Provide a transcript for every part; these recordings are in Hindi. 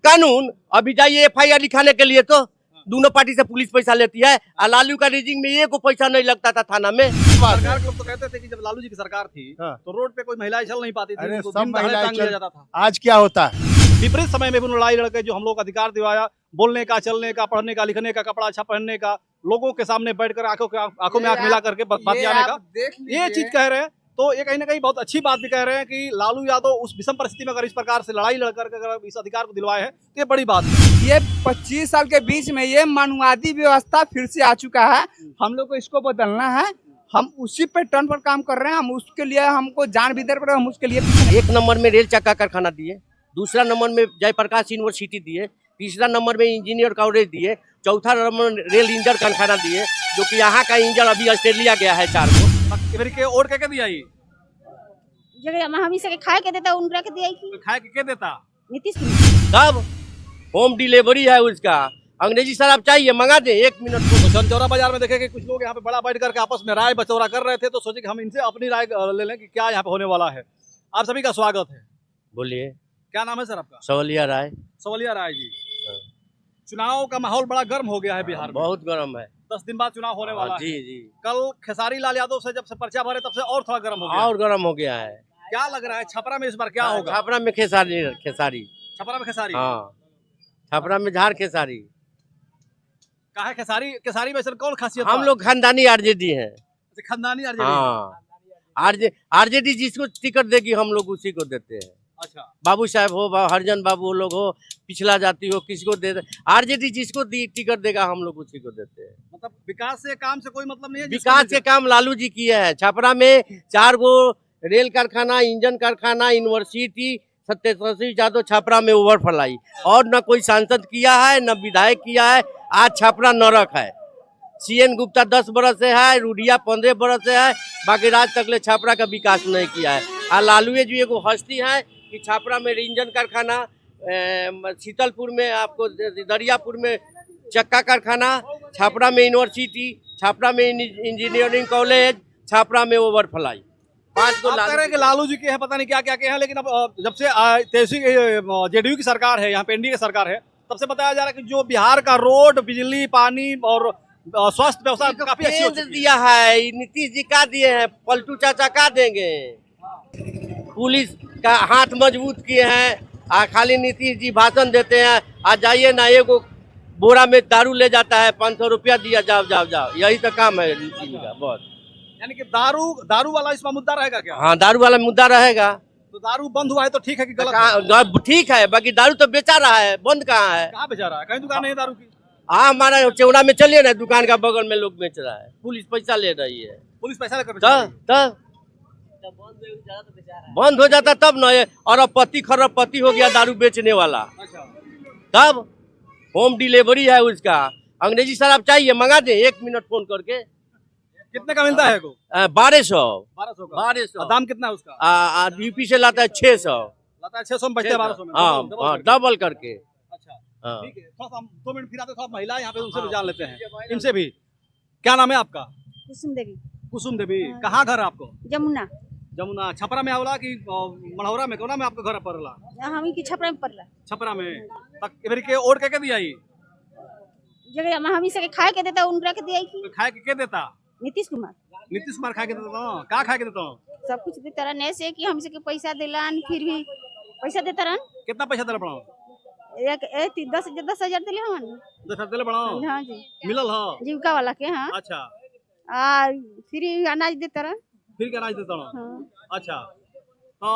कानून अभी जाइए एफआईआर लिखाने के लिए तो दोनों पार्टी से पुलिस पैसा लेती है और लालू का रेजिंग में ये को पैसा नहीं लगता था थाना में। सरकार के लोग तो कहते थे कि जब लालू जी की सरकार थी तो रोड पे कोई महिलाएं चल नहीं पाती थी, अरे उनको सब दिन दहाड़े महिलाएं टांग लिया जाता था। आज क्या होता है? विपरीत समय में भी उन्होंने लड़ाई लड़के जो हम लोग को अधिकार दिवाया, बोलने का, चलने का, पढ़ने का, लिखने का, कपड़ा अच्छा पहनने का, लोगों के सामने बैठकर आंखों में आंख मिला करके बतियाने का, ये चीज कह रहे हैं। तो ये कहीं ना कहीं बहुत अच्छी बात भी कह रहे हैं कि लालू यादव उस विषम परिस्थिति में अगर इस प्रकार से लड़ाई लड़कर अगर इस अधिकार को दिलवाए हैं तो ये बड़ी बात है। ये 25 साल के बीच में ये मानवादी व्यवस्था फिर से आ चुका है। हम लोग को इसको बदलना है। हम उसी पैटर्न पर काम कर रहे हैं। हम उसके लिए हमको जान भी दे रहे हैं। हम उसके लिए 1 नंबर में रेल चक्का कारखाना दिए, दूसरा नंबर में जयप्रकाश यूनिवर्सिटी दिए, तीसरा नंबर में इंजीनियर कॉलेज दिए, चौथा नंबर में रेल इंजन कारखाना दिए, जो कि यहाँ का इंजन अभी ऑस्ट्रेलिया गया है 4 को। फिर के और क्या दिया ये जगह हम इसे खाए के देता उनका के दिया की खाए के देता नीतीश कुमार। तब होम डिलीवरी है उसका। अंग्रेजी शराब चाहिए मंगा दे 1 मिनट को। चंचौरा बाजार में देखे कि कुछ लोग यहाँ पे बड़ा बैठ करके आपस में राय बचौरा कर रहे थे, तो सोचे कि हम इनसे अपनी राय ले लें कि क्या यहाँ पे होने वाला है। आप सभी का स्वागत है। बोलिए, क्या नाम है सर आपका? सवलिया राय। सवलिया राय जी। चुनाव का माहौल बड़ा गर्म हो गया है बिहार में। बहुत गर्म है। 10 दिन बाद चुनाव होने वाला है। जी जी। कल खेसारी लाल यादव से जब से पर्चा भरे तब से और थोड़ा गर्म हो गया। और गर्म हो गया है। क्या लग रहा है छपरा में इस बार क्या होगा? छपरा में खेसारी छपरा में खेसारी। हाँ, छपरा में झाड़ खेसारी। कहा है खेसारी में सर कौन खासियत? हम लोग खानदानी आरजेडी हैं। खानदानी आरजेडी। हाँ, आरजेडी जिसको टिकट देगी हम लोग उसी को देते हैं। अच्छा, बाबू साहब हो, हरिजन बाबू लोग हो, पिछला जाति हो, किसी को दे आरजेडी जिसको टिकट देगा हम लोग उसी को देते हैं। मतलब विकास से काम से कोई मतलब नहीं है? विकास के काम लालू जी किए हैं। छपरा में 4 गो रेल कारखाना, इंजन कारखाना, यूनिवर्सिटी, सत्येंद्र यादव छपरा में ओवरफ्लाई, और न कोई सांसद किया है न विधायक किया है। आज छपरा नरक है। CN गुप्ता 10 बरस से है, रूढ़िया 15 बरस से है, बाकी राज तक ले छपरा का विकास नहीं किया है। और लालू जी एगो हस्ती है कि छपरा में इंजन कारखाना, शीतलपुर में आपको दरियापुर में चक्का कारखाना, छपरा में यूनिवर्सिटी, छपरा में इंजीनियरिंग कॉलेज, छपरा में ओवरफ्लाई। 5 गो कह रहे हैं कि लालू जी के हैं, पता नहीं क्या क्या के हैं, लेकिन अब जब से जेडीयू की सरकार है, यहाँ पे एनडीए की सरकार है, तब से बताया जा रहा है कि जो बिहार का रोड, बिजली, पानी और स्वास्थ्य व्यवस्था काफी अच्छी हो चुकी है। दिया है नीतीश जी का दिए हैं, पलटू चाचा का देंगे। पुलिस का हाथ मजबूत किए हैं। खाली नीतीश जी भाषण देते हैं। आज जाइए ना, एगो बोरा में दारू ले जाता है, 500 रुपया दिया, जाओ जाओ जाओ, यही तो काम है नीतीश जी का। बहुत यानी कि दारू वाला इसमें मुद्दा रहेगा क्या? हाँ, दारू वाला मुद्दा रहेगा। तो दारू बंद हुआ है तो ठीक है कि गलत है? ठीक है, बाकी दारू तो बेचा रहा है, बंद कहाँ है? कहाँ बेचा रहा है? कहीं दुकान नहीं है दारू की। हाँ, हमारा चौड़ा में चलिए ना, दुकान का बगल में लोग बेच रहा है, पुलिस पैसा ले रही है। पुलिस पैसा लेकर बेचा रही है। तब बंद हो जाता तब न, और अब पति खरबपति हो गया दारू बेचने वाला। अच्छा, तब होम डिलीवरी है उसका। अंग्रेजी शराब चाहिए मंगा दे 1 मिनट फोन करके। कितने का मिलता है? 1200 1200 का। 1200। दाम कितना है उसका? यूपी से लाता है 600। लाता है 600 में, बचते हैं 1200 में। हाँ, डबल करके। अच्छा, हाँ। ठीक है। थोड़ा सा हम 2 मिनट फिर आते, थोड़ा महिला यहाँ पे उनसे भी जान लेते हैं, इनसे भी। क्या नाम है आपका? कुसुम देवी। कुसुम देवी। कहाँ घर है आपको? जमुना। जमुना। छपरा में आवला कि मढ़ौरा में? कोना में आपका घर पड़ला? हम ही की छपरा में पड़ला। छपरा में। तक इधर के और क्या दिया ये जगह हम इसे खाए के देता उनका के दिया की खाए के देता? नीतीश कुमार। नीतीश कुमार खाए के देता हूँ। का खाए के देता हूँ? सब कुछ देता रहन, ऐसे कि हमसे के पैसा दिलान, फिर भी पैसा देता रहन। कितना पैसा देना पड़ा? 10,000 दिले हमन। 10,000 दिले पड़ा? हाँ जी, मिलल है? जीविका वाला के। हाँ, अच्छा। फिर अनाज देता रहन। फिर क्या अनाज देता हूँ? हाँ। अच्छा, तो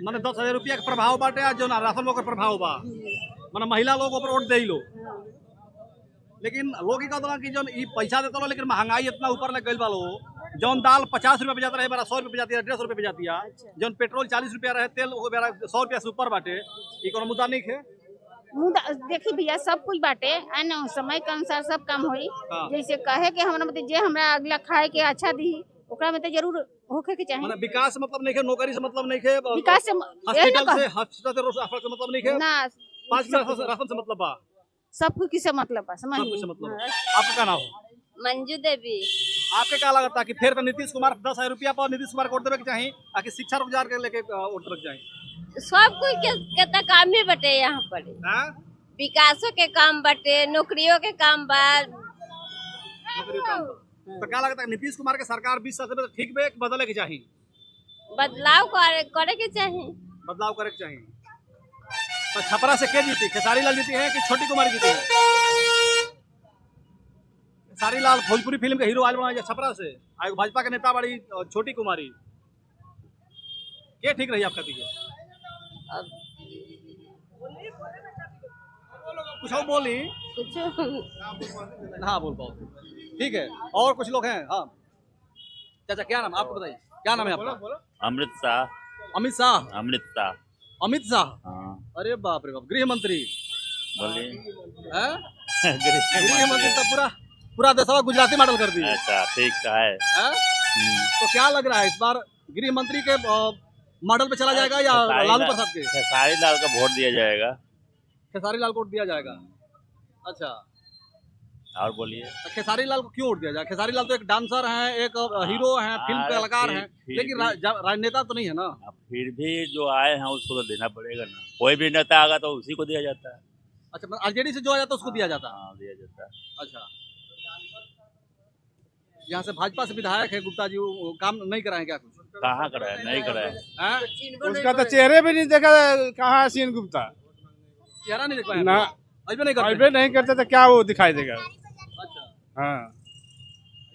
मैंने 10,000 रुपया के प्रभाव बाटे, जो ना राशन लोग के प्रभाव बा, मैंने महिला लोग ऊपर वोट दे लो। लेकिन लोग कहते कि जो पैसा देता लो, लेकिन महंगाई इतना ऊपर लग गई बा लो। जौन दाल 50 रुपया पे जाता रहे, 100 रुपये पे जाती है, 150 रुपये पे जाती है। जौन पेट्रोल 40 रुपया रहे, तेल 100 रुपया से ऊपर बाटे। ये कोनो मुद्दा नहीं है? मुद्दा देखी भैया, सब कुछ बाटे है ना, समय के अनुसार सब काम होई। जैसे कहे के हमरा मतलब जे हमरा अगला खाए के अच्छा दी, ओकरा में तो जरूर होखे के चाहिए। मतलब विकास से मतलब नहीं है, नौकरी से मतलब नहीं है, विकास से हॉस्पिटल से मतलब नहीं है ना, 5 राशन से मतलब बा, सब कुछ किसे मतलब बा, समझ सब कुछ से मतलब। आपका क्या नाम है? मंजू देवी। आपके क्या लगता है कि फिर नीतीश कुमार 10,000 रुपया पर नीतीश कुमार को वोट देवे के चाहिए, आखिर शिक्षा रोजगार के लेके वोट देवे के चाहिए? सब कोई के काम ही बटे यहाँ पर। विकासों के काम बाटे, नौकरियों के काम बा। तो क्या लगता है नीतीश कुमार के सरकार 20 साल से ठीक बे कि बदले के चाहिए? बदलाव करे के चाहिए। बदलाव करे के चाहिए। तो छपरा से के जीती? खेसारी लाल जीती है कि छोटी कुमारी जीती है? खेसारी लाल भोजपुरी फिल्म के हीरो आयल बना छपरा से, आगे भाजपा के नेता बड़ी छोटी कुमारी, के ठीक रही आपका? कुछ और बोली? कुछ हाँ बोल पाओ, ठीक है। और कुछ लोग हैं? हाँ चाचा, क्या नाम आपको बताइए, क्या नाम है आपका? अमृत शाह। अमित शाह। अमृत शाह। अमित शाह, हाँ अरे बाप रे बाप, गृह मंत्री। बोलिए। हैं? गृह मंत्री तो पूरा पूरा देशवा गुजराती मॉडल कर दिया। अच्छा ठीक है। हैं? तो क्या लग रहा है इस बार गृह मंत्री के मॉडल पे चला जाएगा या लालू प्रसाद के? खेसारी लाल का वोट दिया जाएगा। खेसारी लाल को वोट दिया जाएगा। अच्छा, और बोलिए। तो खेसारी लाल को क्यों वोट दिया जाए? खेसारी लाल तो एक डांसर हैं, एक हीरो हैं, फिल्म हाँ, कलाकार हैं, फिर लेकिन राजनेता तो नहीं है ना। अब फिर भी जो आए हैं उसको तो देना पड़ेगा ना, कोई भी नेता आगा तो उसी को दिया जाता है। अच्छा, आरजेडी से जो आ जाता है उसको दिया जाता है। हाँ दिया जाता है। अच्छा, यहाँ से भाजपा से विधायक है गुप्ता जी, वो काम नहीं कराए क्या कुछ? कहाँ कराए? नहीं कराए। हैं? उसका तो चेहरे भी नहीं देखा, कहाँ है सीन गुप्ता? चेहरा नहीं देख पाए ना, अभी नहीं करते। अभी नहीं करते तो क्या वो दिखाई देगा? अच्छा, हाँ,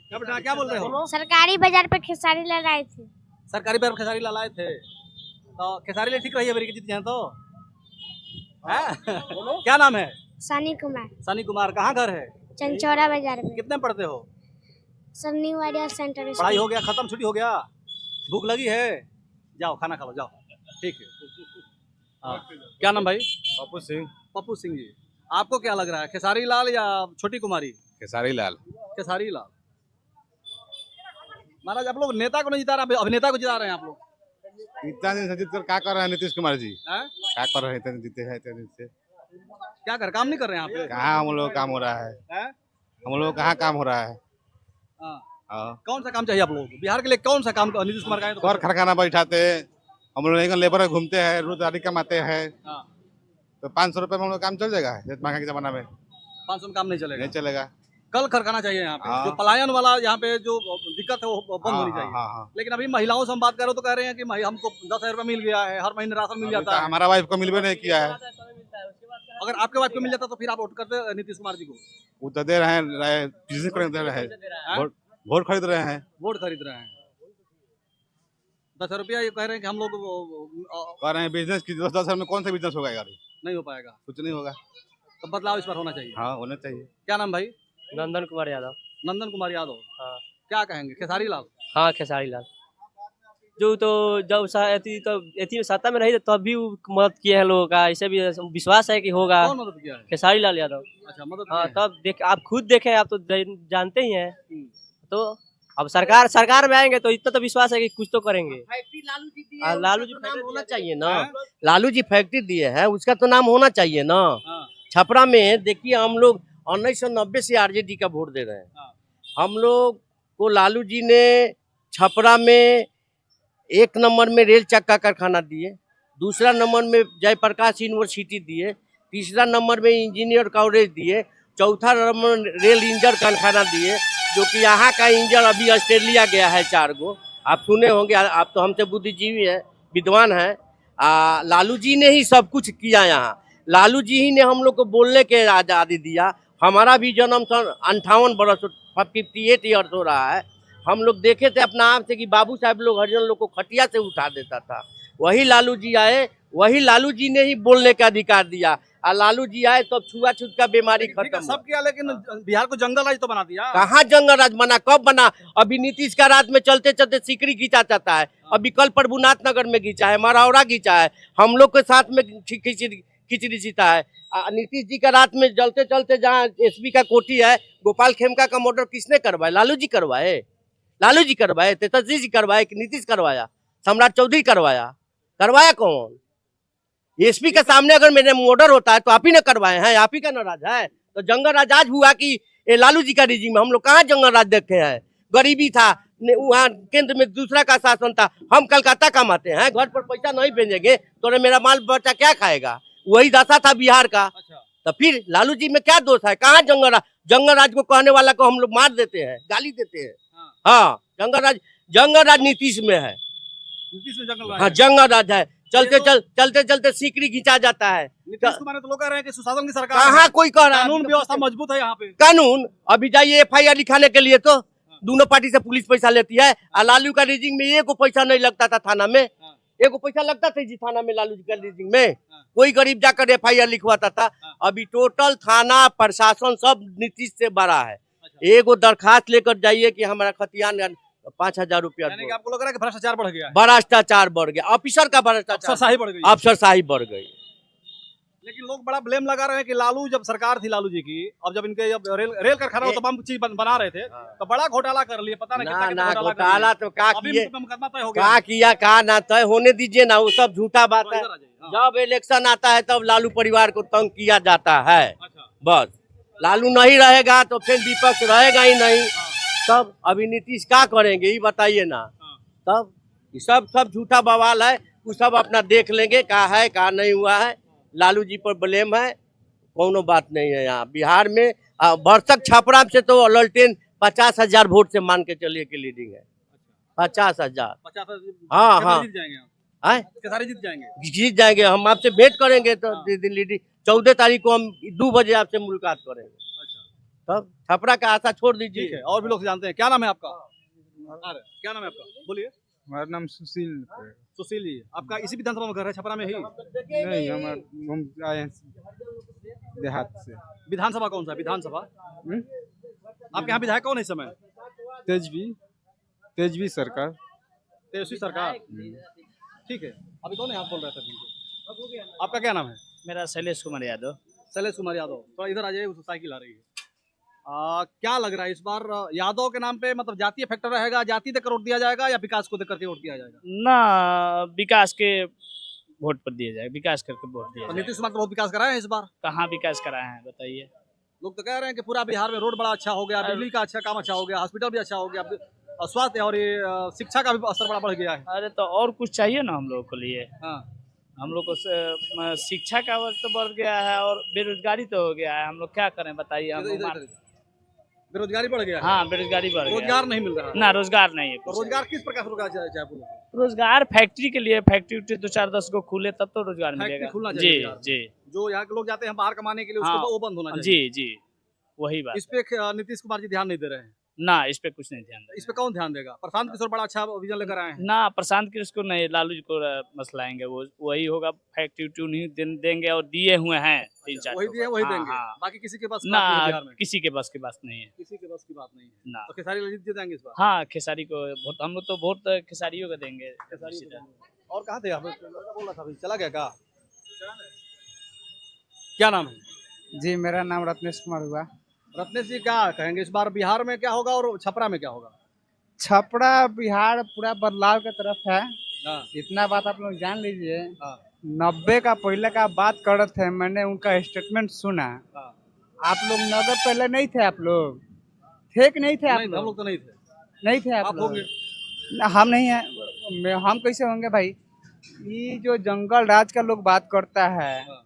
क्या बेटा क्या बोल रहे हो? सरकारी बाजार पे खेसारी लाल आए थे। सरकारी बैर खेसारी लाल आए थे, तो खेसारी लाल ठीक रही है मेरी जीत जाए तो? हैं? क्या नाम है? सनी कुमार, सनी कुमार। कहाँ घर है? चंचौरा बाजार में। कितने पढ़ते हो? सन्नी वाडिया सेंटर पढ़ाई हो गया खत्म, छुट्टी हो गया, भूख लगी है, जाओ खाना खा लो जाओ। ठीक है। हाँ, क्या नाम भाई? पप्पू सिंह। पप्पू सिंह जी, आपको क्या लग रहा है, खेसारी लाल या छोटी कुमारी? खेसारी लाल। खेसारी लाल। महाराज आप लोग नेता को नहीं जिता रहे, अभिनेता को जिता रहे हैं आप लोग। इतना दिन से जीत कर क्या कर रहे हैं नीतीश कुमार जी? हैं? क्या कर रहे हैं इतने जीते हैं? इतने दिन से क्या कर, काम नहीं कर रहे हैं यहाँ पे? कहाँ हम लोग काम हो रहा है? हैं? हम लोग कहाँ काम हो रहा है? हाँ। हाँ, कौन सा काम चाहिए आप लोगों को? बिहार के लिए कौन सा काम नीतीश कुमार का है? कर खरखाना बैठाते, हम लोग नहीं लेबर घूमते हैं, रोज दाढ़ी कमाते हैं, हाँ, तो 500 रुपये में हम लोग काम चल जाएगा? इस महंगा के जमाना में 500 में काम नहीं चलेगा। नहीं चलेगा। कल खरखाना चाहिए यहाँ पे। हाँ। जो पलायन वाला यहाँ पे जो दिक्कत है वो बंद होनी चाहिए। हाँ, हाँ। लेकिन अभी महिलाओं से हम बात कर रहे हो तो कह रहे हैं कि हमको 10,000 रुपये मिल गया है, हर महीने राशन मिल अभी जाता तो है। हमारा वाइफ को मिलवे नहीं किया है। अगर आपके बात को मिल जाता तो फिर आप वोट करते नीतीश कुमार जी को? वो तो दे रहे हैं, बिजनेस दे रहे हैं, वोट खरीद रहे हैं। वोट खरीद रहे हैं। 10,000 रुपया ये कह रहे हैं कि हम लोग कह रहे हैं बिजनेस की 10,000 में कौन सा बिजनेस होगा यार? नहीं हो पाएगा। कुछ नहीं होगा। तो बदलाव इस बार होना चाहिए। हाँ, होना चाहिए। क्या नाम भाई? नंदन कुमार यादव। नंदन कुमार यादव। हाँ। क्या कहेंगे, खेसारी लाल? हाँ, खेसारी लाल जो तो जब एथी सत्ता में रही तब भी मदद किए हैं लोगों का, ऐसे भी विश्वास है कि होगा। कौन मदद किया है? खेसारी लाल यादव। अच्छा, मदद हाँ, किया है। तब देख, आप खुद देखे, आप तो जानते ही हैं। तो अब सरकार में आएंगे तो इतना तो विश्वास है कि कुछ तो करेंगे। फैक्ट्री लालू जी दिए, लालू जी उसका नाम फैक्ट्री होना दिए। चाहिए ना। हैं? लालू जी फैक्ट्री दिए हैं, उसका तो नाम होना चाहिए ना। हाँ। छपरा में देखिए, हम लोग 1990 से आरजेडी का वोट दे रहे हैं। हाँ। हम लोग को लालू जी ने छपरा में 1 नंबर में रेल चक्का कारखाना दिए, दूसरा नंबर में जयप्रकाश यूनिवर्सिटी दिए, तीसरा नंबर में इंजीनियर कॉलेज दिए, चौथा नंबर रेल इंजन कारखाना दिए, जो कि यहाँ का इंजन अभी ऑस्ट्रेलिया गया है 4 गो। आप सुने होंगे, आप तो हमसे बुद्धिजीवी हैं, विद्वान हैं। लालू जी ने ही सब कुछ किया यहाँ। लालू जी ही ने हम लोग को बोलने के आज़ादी दिया। हमारा भी जन्म सन 58 बरस 58 ईयर्स हो रहा है। हम लोग देखे थे अपना आप से कि बाबू साहब लोग हरिजन लोग को खटिया से उठा देता था। वही लालू जी आए, वही लालू जी ने ही बोलने का अधिकार दिया। और लालू जी आए तो छुआछूत का बीमारी ठीक है, खत्म। सब किया, लेकिन बिहार को जंगल राज तो बना दिया। कहाँ जंगल राज बना, कब बना? अभी नीतीश का रात में चलते चलते सिकरी खींचा जाता है। अभी कल प्रभुनाथ नगर में खींचा है, मरौरा खींचा है, हम लोग के साथ में खिचड़ी सीता है। नीतीश जी का रात में चलते चलते जहाँ एसपी का कोठी है, गोपाल खेमका का मर्डर किसने करवाया? लालू जी करवाए। लालू जी करवाए, तेजस्वी जी करवाए कि नीतीश करवाया? सम्राट चौधरी करवाया? करवाया कौन? एसपी के सामने अगर मेरे मर्डर होता है तो आप ही ने करवाए हैं, आप ही का नाराज है। तो जंगल राज आज हुआ कि ये लालू जी का रिजीम। हम लोग कहाँ जंगल राज देखे हैं? गरीबी था, वहाँ केंद्र में दूसरा का शासन था। हम कलकत्ता कमाते हैं, घर पर पैसा नहीं भेजेंगे तो मेरा माल बच्चा क्या खाएगा? वही दशा था बिहार का। अच्छा। तो फिर लालू जी में क्या दोष है? कहाँ जंगल राज को कहने वाला को हम लोग मार देते हैं, गाली देते हैं। हाँ, जंगल राज नीतीश में है। नीतीश में जंगल राज हाँ, है। जंगल राज है। चलते सीकरी खींचा जाता है। नीतीश कुमार ने तो लोग कह रहे हैं कि सुशासन की सरकार कहाँ है। कोई कह रहा है? कानून व्यवस्था मजबूत है यहाँ पे। कानून अभी जाइए FIR लिखाने के लिए तो दोनों पार्टी से पुलिस पैसा लेती है। और लालू का रीजिंग में एक पैसा नहीं लगता था थाना में, एक पैसा लगता था जी थाना में लालू जी का रीजिंग में। कोई गरीब जाकर FIR लिखवाता था। अभी टोटल थाना प्रशासन सब नीतीश से बड़ा है। एक दरखास्त लेकर जाइए कि हमारा खतियान 5,000 रुपया, यानी कि आपको लग रहा है कि भ्रष्टाचार बढ़ गया है, भ्रष्टाचार बढ़ गया, ऑफिसर का भ्रष्टाचार, अफसरशाही बढ़ गई है। अफसरशाही बढ़ गई। लेकिन लोग बड़ा ब्लेम लगा रहे हैं कि लालू जब सरकार थी लालू जी की, अब जब इनके जब रेल कारखाना तमाम चीज बना रहे थे तो बड़ा घोटाला कर लिए, पता नहीं कितना ना घोटाला घोटाला तो क्या अभी किए, मुकदमा तय हो क्या गया। किया क्या ना तय होने दीजिए ना, वो सब झूठा बात है। इधर आ जाइए, हाँ। जब इलेक्शन आता है तब लालू परिवार को तंग किया जाता है। अच्छा, बस लालू नहीं रहेगा तो फिर विपक्ष रहेगा ही नहीं। तब अभी नीतीश क्या करेंगे ये बताइए ना। तब ये सब झूठा बवाल है, वो सब अपना देख लेंगे क्या है क्या नहीं हुआ है। लालू जी पर ब्लेम है, कोनो बात नहीं है। यहाँ बिहार में भरसक छपरा से तो ललटेन 50,000 वोट से मान के चलिए कि लीडिंग है। 50,000। 50 हाँ, हाँ। जीत जाएंगे आप, है सारे जीत जाएंगे। जीत जाएंगे। हम आपसे भेंट करेंगे तो लीडिंग 14 तारीख को हम 2 बजे आपसे मुलाकात करेंगे। तब छपरा का आशा छोड़ ठीक दीजिए। है, और भी लोग जानते हैं। क्या नाम है आपका? क्या नाम है आपका? बोलिए। हमारा नाम सुशील है। सुशील जी, आपका इसी विधानसभा में घर है, छपरा में ही? नहीं, हम आए हैं देहात से। विधानसभा कौन सा? विधानसभा आपके यहाँ विधायक कौन है इस समय? तेजवी सरकार। तेजस्वी सरकार। ठीक है, अभी कौन है आप बोल रहे थे? आपका क्या नाम है? मेरा शैलेश कुमार यादव। शैलेश कुमार यादव। थोड़ा इधर आ जाइए, उस साइकिल आ रही है। क्या लग रहा है इस बार यादव के नाम पे मतलब जातीय फैक्टर रहेगा, जाति देकर वोट दिया जाएगा या विकास को देकर के वोट दिया जाएगा? ना, विकास के वोट पर दिया जाएगा, विकास करके वोट दिया तो जाएगा। नीतीश कुमार तो बहुत विकास कराए हैं इस बार। कहाँ विकास कराए हैं बताइए? लोग तो कह रहे हैं कि पूरा बिहार में रोड बड़ा अच्छा हो गया, बिजली का अच्छा काम अच्छा हो गया, हॉस्पिटल भी अच्छा हो गया, स्वास्थ्य और ये शिक्षा का भी स्तर बड़ा बढ़ गया है। अरे तो और कुछ चाहिए ना हम लोग के लिए। हाँ, हम लोग को शिक्षा का वर्ग तो बढ़ गया है और बेरोजगारी तो हो गया है। हम लोग क्या करें बताइए? हम लोग बेरोजगारी बढ़ गया है। हाँ, बेरोजगारी बढ़ गया। रोजगार नहीं मिल रहा है। ना, रोजगार नहीं है। तो रोजगार किस प्रकार से रोजगार चाहिए आपको? रोजगार फैक्ट्री के लिए, फैक्ट्री 2-4-10 को खुले तब तो रोजगार फैक्ट्री मिलेगा। खुलना जी चाहिए बिहार में। जी जो यहाँ के लोग जाते हैं बाहर कमाने के लिए, हाँ, उसको वो बंद होना चाहिए। जी जी, वही बात। इस पे नीतीश कुमार जी ध्यान नहीं दे रहे हैं। ना, इस पे कुछ नहीं ध्यान देगा। इस पे कौन ध्यान देगा? प्रशांत किशोर बड़ा अच्छा विजन लेकर आए हैं। ना, प्रशांत कृष्ण को नहीं, लालू जी को मसलाएंगे। वो वही होगा, फैक्ट्री नहीं देंगे और दिए हुए हैं 3-4। वही दिए वही हाँ, देंगे। हाँ। बाकी किसी के पास ना, बात नहीं है बिहार में। किसी के बस की बात नहीं है। किसी के बस की बात नहीं है। ना, तो खेसारी लाल जीत जाएंगे इस बार। हाँ, खेसारी को वोट, हम लोग तो वोट खेसारियों को देंगे। और कहाँ थे आप? बोल रहा था अभी, चला गया क्या? क्या नाम है? जी, मेरा नाम रत्नेश कुमार हुआ। रत्नेश जी, क्या कहेंगे इस बार बिहार में क्या होगा और छपरा में क्या होगा? छपरा बिहार पूरा बदलाव की तरफ है, हाँ, इतना बात आप लोग जान लीजिए। हाँ, 90 का पहले का बात कर रहे थे, मैंने उनका स्टेटमेंट सुना। हाँ। आप लोग 90 पहले नहीं थे, आप लोग थे कि नहीं थे? आप नहीं, हम लोग तो नहीं थे। नहीं थे आप आप लोग? होंगे। ना, हम नहीं हैं। हम कैसे होंगे भाई? ये जो जंगल राज का लोग बात करता है,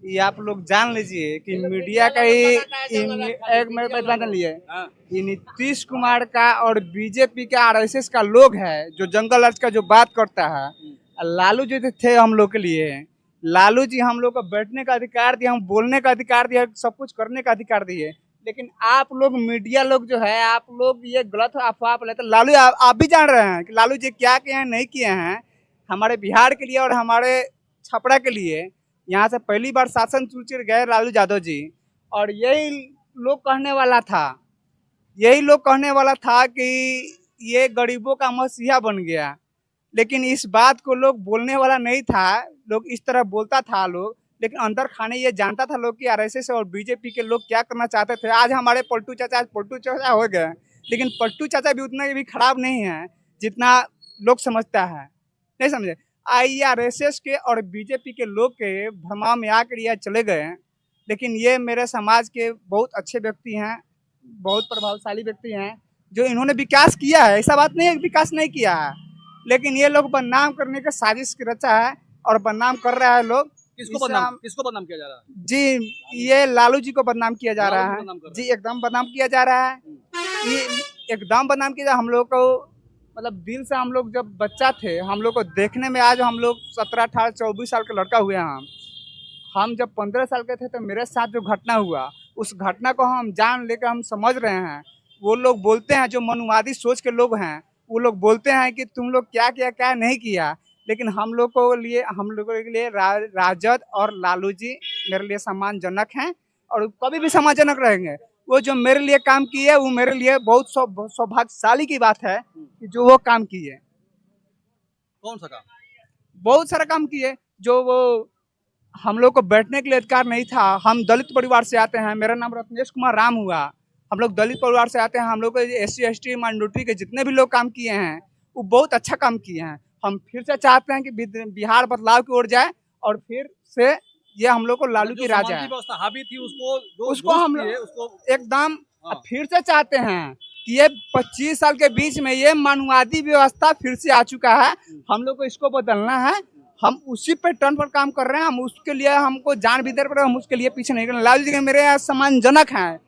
ये आप लोग जान लीजिए कि मीडिया का ही एक मिनट जान लिए, हाँ, ये नीतीश कुमार का और बीजेपी का RSS का लोग है जो जंगल राज का जो बात करता है। लालू जी थे हम लोग के लिए। लालू जी हम लोग को बैठने का अधिकार दिया, हम बोलने का अधिकार दिया, सब कुछ करने का अधिकार दिए। लेकिन आप लोग मीडिया लोग जो है, आप लोग ये गलत अफवाह फैलाते। लालू आप भी जान रहे हैं कि लालू जी क्या किए हैं, नहीं किए हैं हमारे बिहार के लिए और हमारे छपरा के लिए। यहाँ से पहली बार शासन चुन गए लालू यादव जी, और यही लोग कहने वाला था कि ये गरीबों का मसीहा बन गया। लेकिन इस बात को लोग बोलने वाला नहीं था, लोग इस तरह बोलता था लोग, लेकिन अंदर खाने ये जानता था लोग कि RSS और बीजेपी के लोग क्या करना चाहते थे। आज हमारे पलटू चाचा हो गए, लेकिन पलटू चाचा भी उतना भी खराब नहीं है जितना लोग समझता है। नहीं समझे? RSS के और बीजेपी के लोग के भ्रम में आकर यह चले गए। लेकिन ये मेरे समाज के बहुत अच्छे व्यक्ति हैं, बहुत प्रभावशाली व्यक्ति हैं, जो इन्होंने विकास किया है। ऐसा बात नहीं है कि विकास नहीं किया है, लेकिन ये लोग बदनाम करने का साजिश रचा है और बदनाम कर रहा है लोग। किसको बदनाम किया जा रहा है? जी ये लालू जी को बदनाम किया जा लालू रहा जी है। बदनाम कर रहे जी एकदम बदनाम किया जा रहा है। ये एकदम बदनाम किया हम लोग को, मतलब दिल से हम लोग जब बच्चा थे हम लोग को देखने में, आज हम लोग 17, 18, 24 साल के लड़का हुए हैं। हम जब 15 साल के थे तो मेरे साथ जो घटना हुआ उस घटना को हम जान लेकर हम समझ रहे हैं। वो लोग बोलते हैं, जो मनुवादी सोच के लोग हैं, वो लोग बोलते हैं कि तुम लोग क्या किया क्या नहीं किया, लेकिन हम लोगों के लिए राजद और लालू जी मेरे लिए सम्मानजनक हैं और कभी भी सम्मानजनक रहेंगे। वो जो मेरे लिए काम किए वो मेरे लिए बहुत सौभाग्यशाली की बात है कि जो वो काम किए। कौन सा काम? बहुत सारा काम किए। जो वो हम लोग को बैठने के लिए अधिकार नहीं था। हम दलित परिवार से आते हैं, मेरा नाम रत्नेश कुमार राम हुआ। हम लोग दलित परिवार से आते हैं। हम लोग SC ST माइनॉरिटी के जितने भी लोग काम किए हैं वो बहुत अच्छा काम किए हैं। हम फिर से चाहते हैं कि बिहार बदलाव की ओर जाए और फिर से ये हम लोग को लालू की राज है व्यवस्था हावी थी उसको हम एकदम फिर से चाहते हैं कि ये 25 साल के बीच में ये मानवादी व्यवस्था फिर से आ चुका है। हम लोग को इसको बदलना है। हम उसी पे टर्न पर काम कर रहे हैं। हम उसके लिए हमको जान भी दे रहे हैं, हम उसके लिए पीछे नहीं करना। लालू जी के मेरे यहाँ सम्मानजनक हैं।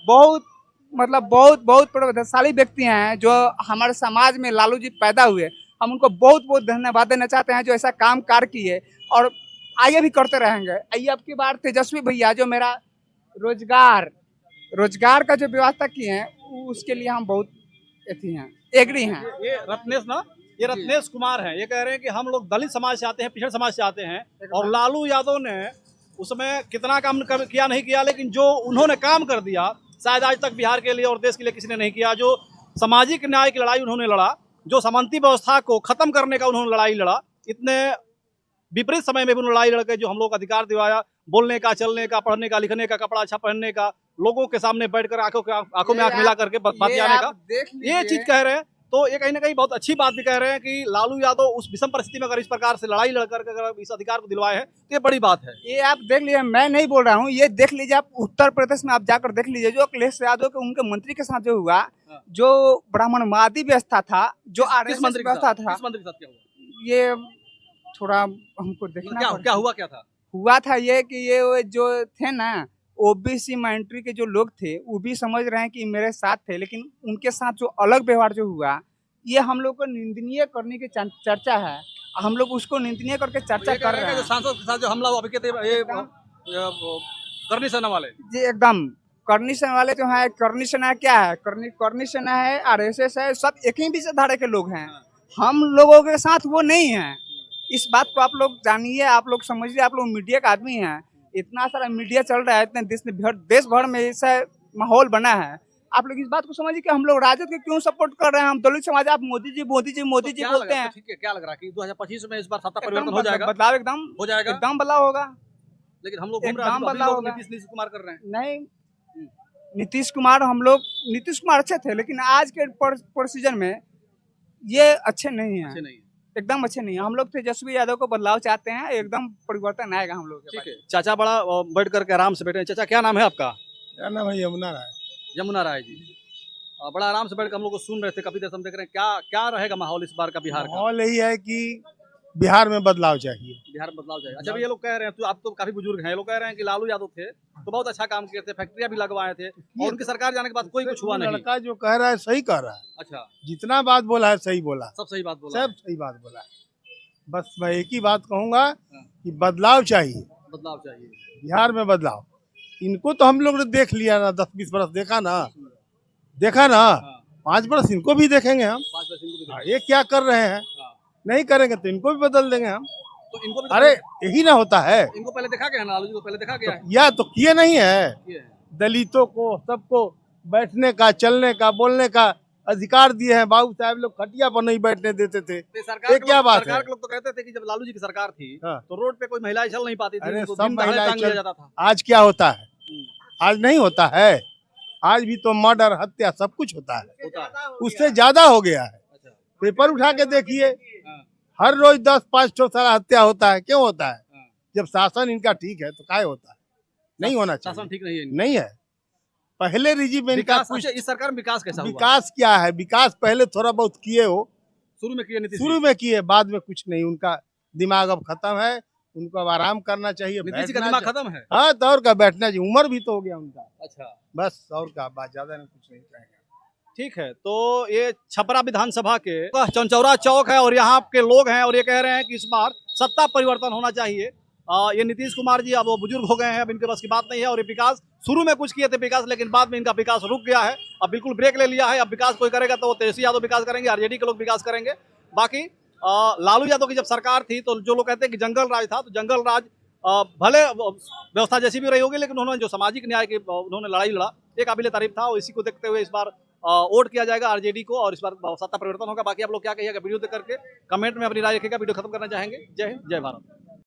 बहुत मतलब बहुत प्रतिभाशाली व्यक्ति हैं जो हमारे समाज में लालू जी पैदा हुए। हम उनको बहुत धन्यवाद देना चाहते हैं जो ऐसा काम कार किए और आगे भी करते रहेंगे। आइए अब की बार तेजस्वी भैया जो मेरा रोजगार का जो व्यवस्था किए हैं उसके लिए हम बहुत एग्री हैं। ये रत्नेश कुमार हैं। ये कह रहे हैं कि हम लोग दलित समाज से आते हैं, पिछड़े समाज से आते हैं और लालू यादव ने उसमें कितना काम किया नहीं किया, लेकिन जो उन्होंने काम कर दिया शायद आज तक बिहार के लिए और देश के लिए किसी ने नहीं किया। जो सामाजिक न्याय की लड़ाई उन्होंने लड़ा, जो सामंती व्यवस्था को खत्म करने का उन्होंने लड़ाई लड़ा, इतने विपरीत समय में भी उन्होंने लड़ाई लड़के जो हम लोग अधिकार दिवाया, बोलने का, चलने का, पढ़ने का, लिखने का, कपड़ा अच्छा पहनने का, लोगों के सामने बैठकर आंखों में आंख मिला करके बात जाने का, ये चीज कह रहे हैं। तो ये कहीं ना कहीं बहुत अच्छी बात भी कह रहे हैं कि लालू यादव उस विषम परिस्थिति में अगर इस प्रकार से लड़ाई लड़कर अगर इस अधिकार को दिलवाए हैं तो ये बड़ी बात है। ये आप देख लीजिए, मैं नहीं बोल रहा हूँ, ये देख लीजिए आप उत्तर प्रदेश में आप जाकर देख लीजिए जो अखिलेश यादव के उनके मंत्री के साथ जो हुआ, जो ब्राह्मणवादी व्यवस्था था, जो RSS व्यवस्था था, ये थोड़ा हमको देखना हुआ था ये कि ये जो थे ना OBC माइनॉरिटी के जो लोग थे वो भी समझ रहे हैं कि मेरे साथ थे, लेकिन उनके साथ जो अलग व्यवहार जो हुआ ये हम लोग को निंदनीय करने की चर्चा है। हम लोग उसको निंदनीय करके चर्चा कर रहे हैं। सांसद के साथ जो हमला अभी करनी सेना वाले जी एकदम करनी सेना वाले जो है, करनी सेना क्या है, करनी सेना है, RSS है, सब एक ही विचारधारा के लोग हैं। हम लोगों के साथ वो नहीं है। इस बात को आप लोग जानिए, आप लोग समझिए। आप लोग मीडिया का आदमी हैं, इतना सारा मीडिया चल रहा है, इतने देश भर में ऐसा माहौल बना है। आप लोग इस बात को समझिए कि हम लोग राजद के क्यों सपोर्ट कर रहे हैं। हम दलित समाज, आप मोदी जी बोलते हैं। ठीक है, क्या लग रहा है कि 2025 में इस बार सत्ता परिवर्तन हो जाएगा? बदलाव एकदम हो जाएगा, एकदम बदलाव होगा। लेकिन हम लोग नीतीश कुमार कर रहे हैं। नहीं, नीतीश कुमार अच्छे थे, लेकिन आज के प्रोसीजर में ये अच्छे नहीं है, एकदम अच्छे नहीं है। हम लोग तेजस्वी यादव को बदलाव चाहते हैं, एकदम परिवर्तन आएगा हम लोग। ठीक है, चाचा बड़ा बैठ करके आराम से बैठे। चाचा क्या नाम है आपका? क्या नाम है? यमुना राय जी। बड़ा आराम से बैठ कर हम लोग को सुन रहे थे, काफी देर से हम देख रहे हैं क्या रहेगा माहौल इस बार का बिहार का। माहौल यही है कि बिहार में बदलाव चाहिए। बिहार में बदलाव चाहिए। अच्छा, ये लोग कह रहे हैं, तो आप तो काफी बुजुर्ग हैं, ये लोग कह रहे हैं कि लालू यादव थे तो बहुत अच्छा काम किए थे, फैक्ट्रियां भी लगवाए थे और उनकी सरकार जाने के बाद कोई कुछ हुआ नहीं। लड़का जो कह रहा है सही कह रहा है। अच्छा, जितना बात बोला है सही बोला, सब सही बात बोला, सब सही बात बोला। बस मैं एक ही बात कहूंगा कि बदलाव चाहिए, बिहार में बदलाव। इनको तो हम लोग ने देख लिया ना, 10-20 बरस देखा ना, 5 बरस इनको भी देखेंगे हम। ये क्या कर रहे हैं, नहीं करेंगे तो इनको भी बदल देंगे हम। तो इनको भी अरे यही ना होता है। इनको पहले देखा गया, लालू जी को पहले देखा गया है। या तो किए नहीं है, दलितों को सबको बैठने का, चलने का, बोलने का अधिकार दिए हैं। बाबू साहब लोग खटिया पर नहीं बैठने देते थे। सरकार क्या बात है? सरकार के लोग तो कहते थे कि जब लालू जी की सरकार थी तो रोड पे कोई महिलाएं चल नहीं पाती थी, अरे उनको सब दिन दहाड़े महिलाएं टांग लिया जाता था। आज क्या होता है? आज नहीं होता है। आज भी तो मर्डर, हत्या सब कुछ होता है, उससे ज्यादा हो गया है। पेपर उठा के देखिए, हर रोज 10-5 सारा हत्या होता है। क्यों होता है? जब शासन इनका ठीक है तो क्या होता है? नहीं होना चाहिए। शासन ठीक नहीं है, नहीं है। पहले रिजीमेंट का कुछ, इस सरकार में विकास कैसा हुआ? विकास क्या है? विकास पहले थोड़ा बहुत किए हो, शुरू में किए, शुरू में किए, बाद में कुछ नहीं। उनका दिमाग अब खत्म है। उनको अब आराम करना चाहिए, नीतीश जी का बैठना दिमाग चाहिए। खत्म है। हाँ, तो और क्या, बैठना चाहिए, उम्र भी तो हो गया उनका। अच्छा, बस और क्या, बात ज्यादा नहीं, कुछ नहीं कहेंगे। ठीक है। तो ये छपरा विधानसभा के चंचौरा चौक है और यहाँ के लोग हैं और ये कह रहे हैं कि इस बार सत्ता परिवर्तन होना चाहिए। ये नीतीश कुमार जी अब वो बुजुर्ग हो गए हैं, अब इनके बस की बात नहीं है और ये विकास शुरू में कुछ किए थे विकास, लेकिन बाद में इनका विकास रुक गया है। अब बिल्कुल ब्रेक ले लिया है। अब विकास कोई करेगा तो वो तेजस्वी यादव विकास करेंगे, आरजेडी के लोग विकास करेंगे। बाकी लालू यादव की जब सरकार थी तो जो लोग कहते हैं कि जंगल राज था, तो जंगल राज भले व्यवस्था जैसी भी रही होगी, लेकिन उन्होंने जो सामाजिक न्याय की उन्होंने लड़ाई लड़ा, ये काबिल तारीफ था और इसी को देखते हुए इस बार वोट किया जाएगा आरजेडी को और इस बार सत्ता परिवर्तन होगा। बाकी आप लोग क्या कहिएगा वीडियो देख करके कमेंट में अपनी राय रखिएगा। वीडियो खत्म करना चाहेंगे। जय हिंद, जय भारत।